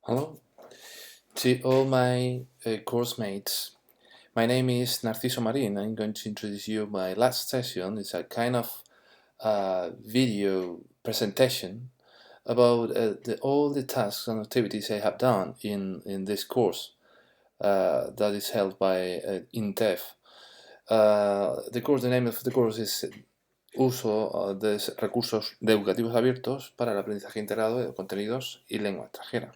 Hello to all my course mates. My name is Narciso Marin. I'm going to introduce you my last session. It's a kind of video presentation about all the tasks and activities I have done in this course that is held by INTEF. The name of the course is Uso de recursos educativos abiertos para el aprendizaje integrado de contenidos y lengua extranjera.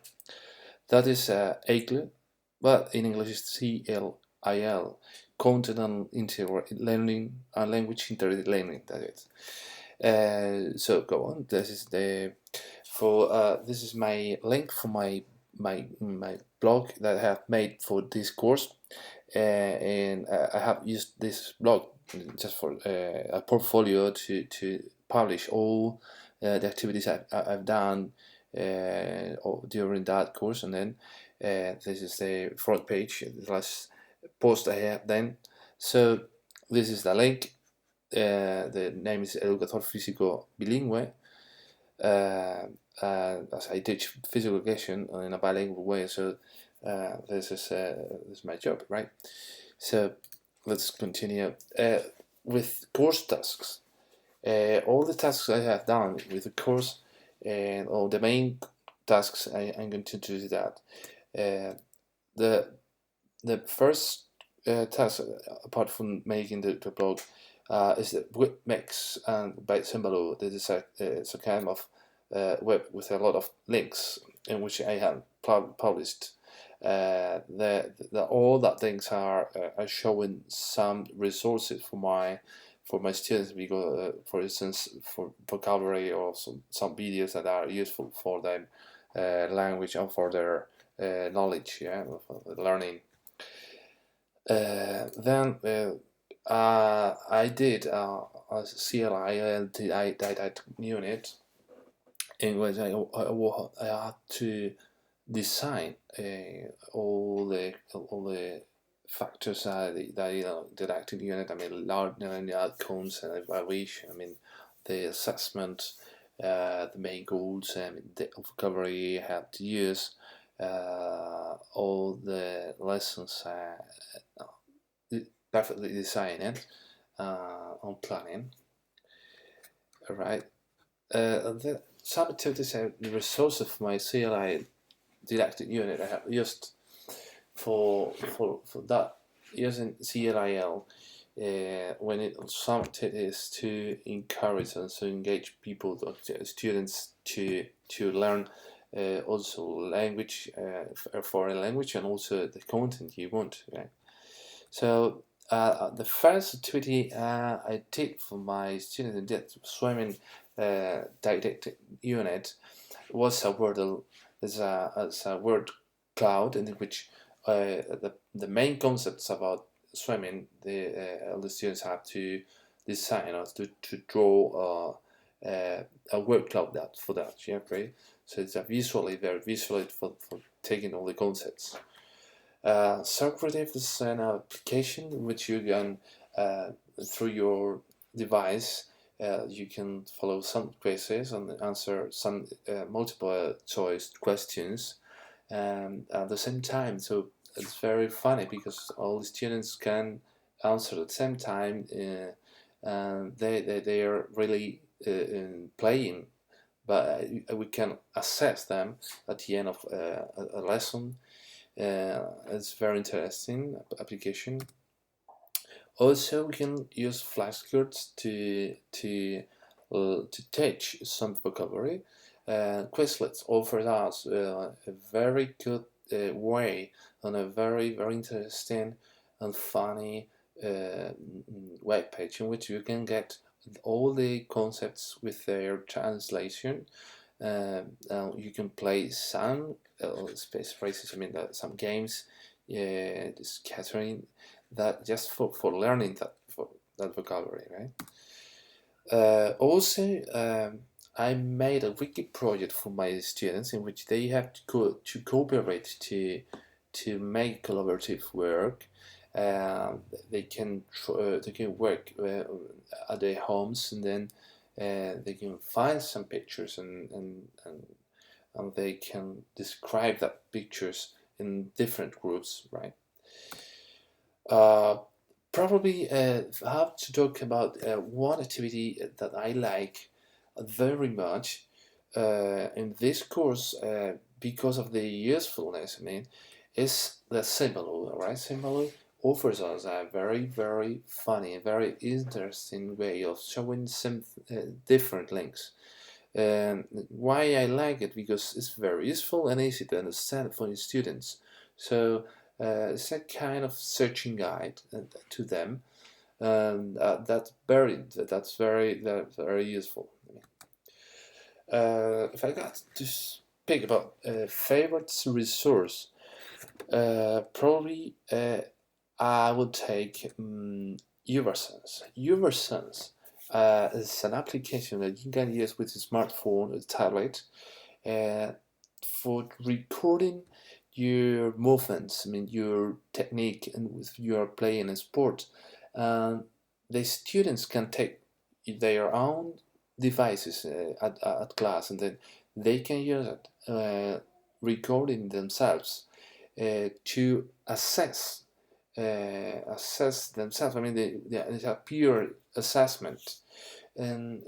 That is AICLE, but in English it's CLIL, Content and Integrated Learning and Language Integrated Learning. That is. So go on. This is this is my link for my blog that I have made for this course, and I have used this blog just for a portfolio to publish all the activities I've done during that course. And then this is the front page, the last post I have then. So this is the link. The name is Educador Físico Bilingüe, as I teach physical education in a bilingual way. So this is my job, right? So let's continue with course tasks. All the tasks I have done with the course and all the main tasks I'm going to do that. The first task, apart from making the blog, is the WEBMIX and by SYMBALOO. This is it's a kind of web with a lot of links in which I have published. All that things are showing some resources for my students, because for instance, for vocabulary or some videos that are useful for them language and for their knowledge, for learning. Then I did a CLIL Didactic unit in which I had to design all the factors that didactic unit. I mean, learning outcomes and evaluation. I mean, the assessment, the main goals, and the vocabulary I have to use, all the lessons perfectly designed on planning. All right. Some activities and resources for my CLI didactic unit I have used for that using CLIL when some activities to encourage and to engage people, students to learn also language, foreign language, and also the content you want. Right? So the first activity I did for my students in that swimming didactic unit was a WORDLE. It's a word cloud in which the main concepts about swimming the students have to design or to draw a word cloud for that. Yeah, right. So it's a very visually for taking all the concepts. SOCRATIVE is an application in which you can, through your device, you can follow some quizzes and answer some multiple choice questions at the same time. So it's very funny because all the students can answer at the same time, and they are really playing, but we can assess them at the end of a lesson. It's very interesting application. Also, we can use flashcards to teach some vocabulary. QUIZLET offers us a very good way and a very interesting and funny web page in which you can get all the concepts with their translation. You can play some space phrases. I mean, some games, scattering that just for learning that vocabulary, right? Also, I made a Wiki project for my students in which they have to cooperate to make collaborative work. They can work at their homes, and then they can find some pictures and and they can describe that pictures in different groups, right? Probably I have to talk about one activity that I like very much in this course because of the usefulness. I mean, is the SYMBALOO, right? SYMBALOO offers us a very, very funny, very interesting way of showing some different links. Why I like it? Because it's very useful and easy to understand for the students. So it's a kind of searching guide to them, and that's very useful. If I got to speak about favorite resource, probably I would take Uversense. Uversense is an application that you can use with a smartphone or tablet for recording your movements, I mean your technique, and if you are playing a sport. The students can take their own devices at class, and then they can use it, recording themselves to assess themselves. I mean, it's a pure assessment, and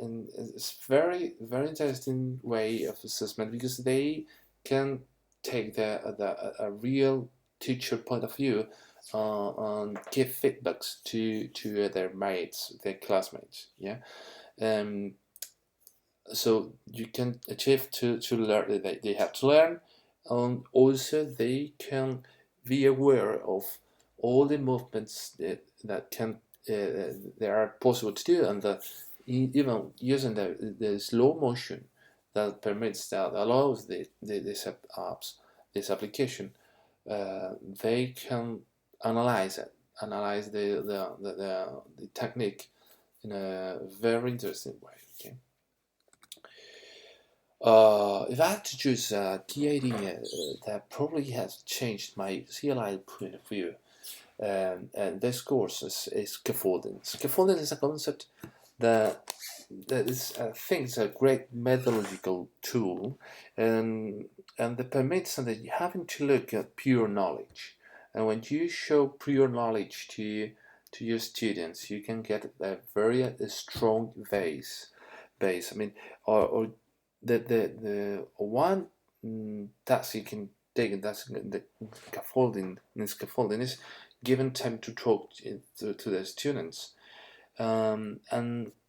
it's very interesting way of assessment because they can take a real teacher point of view and give feedbacks to their mates, their classmates. Yeah. So you can achieve to learn. They have to learn, and also they can be aware of all the movements that can they are possible to do, and even using the slow motion that permits that allows these apps, this application, they can analyze it, analyze the technique in a very interesting way. Okay. If I had to choose a key idea that probably has changed my CLI point of view, and this course is scaffolding. Scaffolding is a concept that is, I think, it's a great methodological tool, and that permits that you having to look at pure knowledge. And when you show pure knowledge to your students, you can get a very strong base. I mean, or the one task you can take, and that's the scaffolding. In scaffolding is given time to talk to the students, and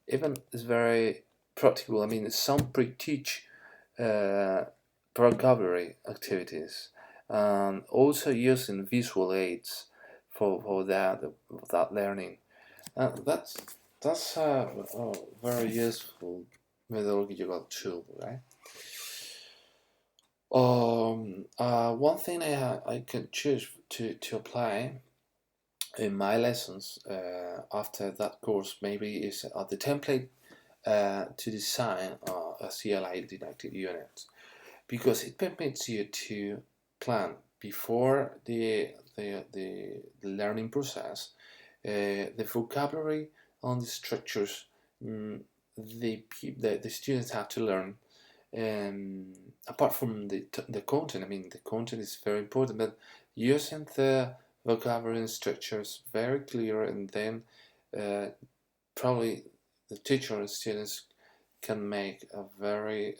even it's very practical. I mean, some pre-teach vocabulary activities, also using visual aids for that learning. That's a very useful methodological tool, right? One thing I can choose to apply in my lessons after that course maybe is the template to design a CLI didactic unit, because it permits you to plan before the learning process the vocabulary and the structures the students have to learn. Apart from the content, I mean, the content is very important, but using the vocabulary and structures very clear, and then probably the teacher and students can make a very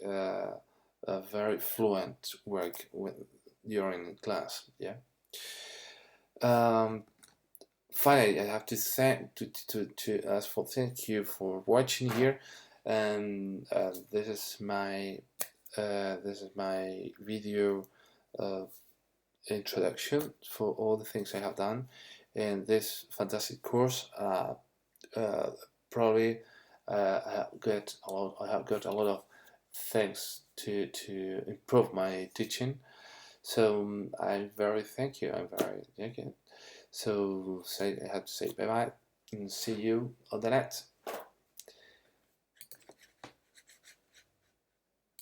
fluent work during class. Yeah. Finally, I have to thank you for watching here, and this is my video introduction for all the things I have done in this fantastic course. Probably I have got a lot of things to improve my teaching. So I'm very thank you. I'm very thank you. So I have to say bye bye and see you on the net.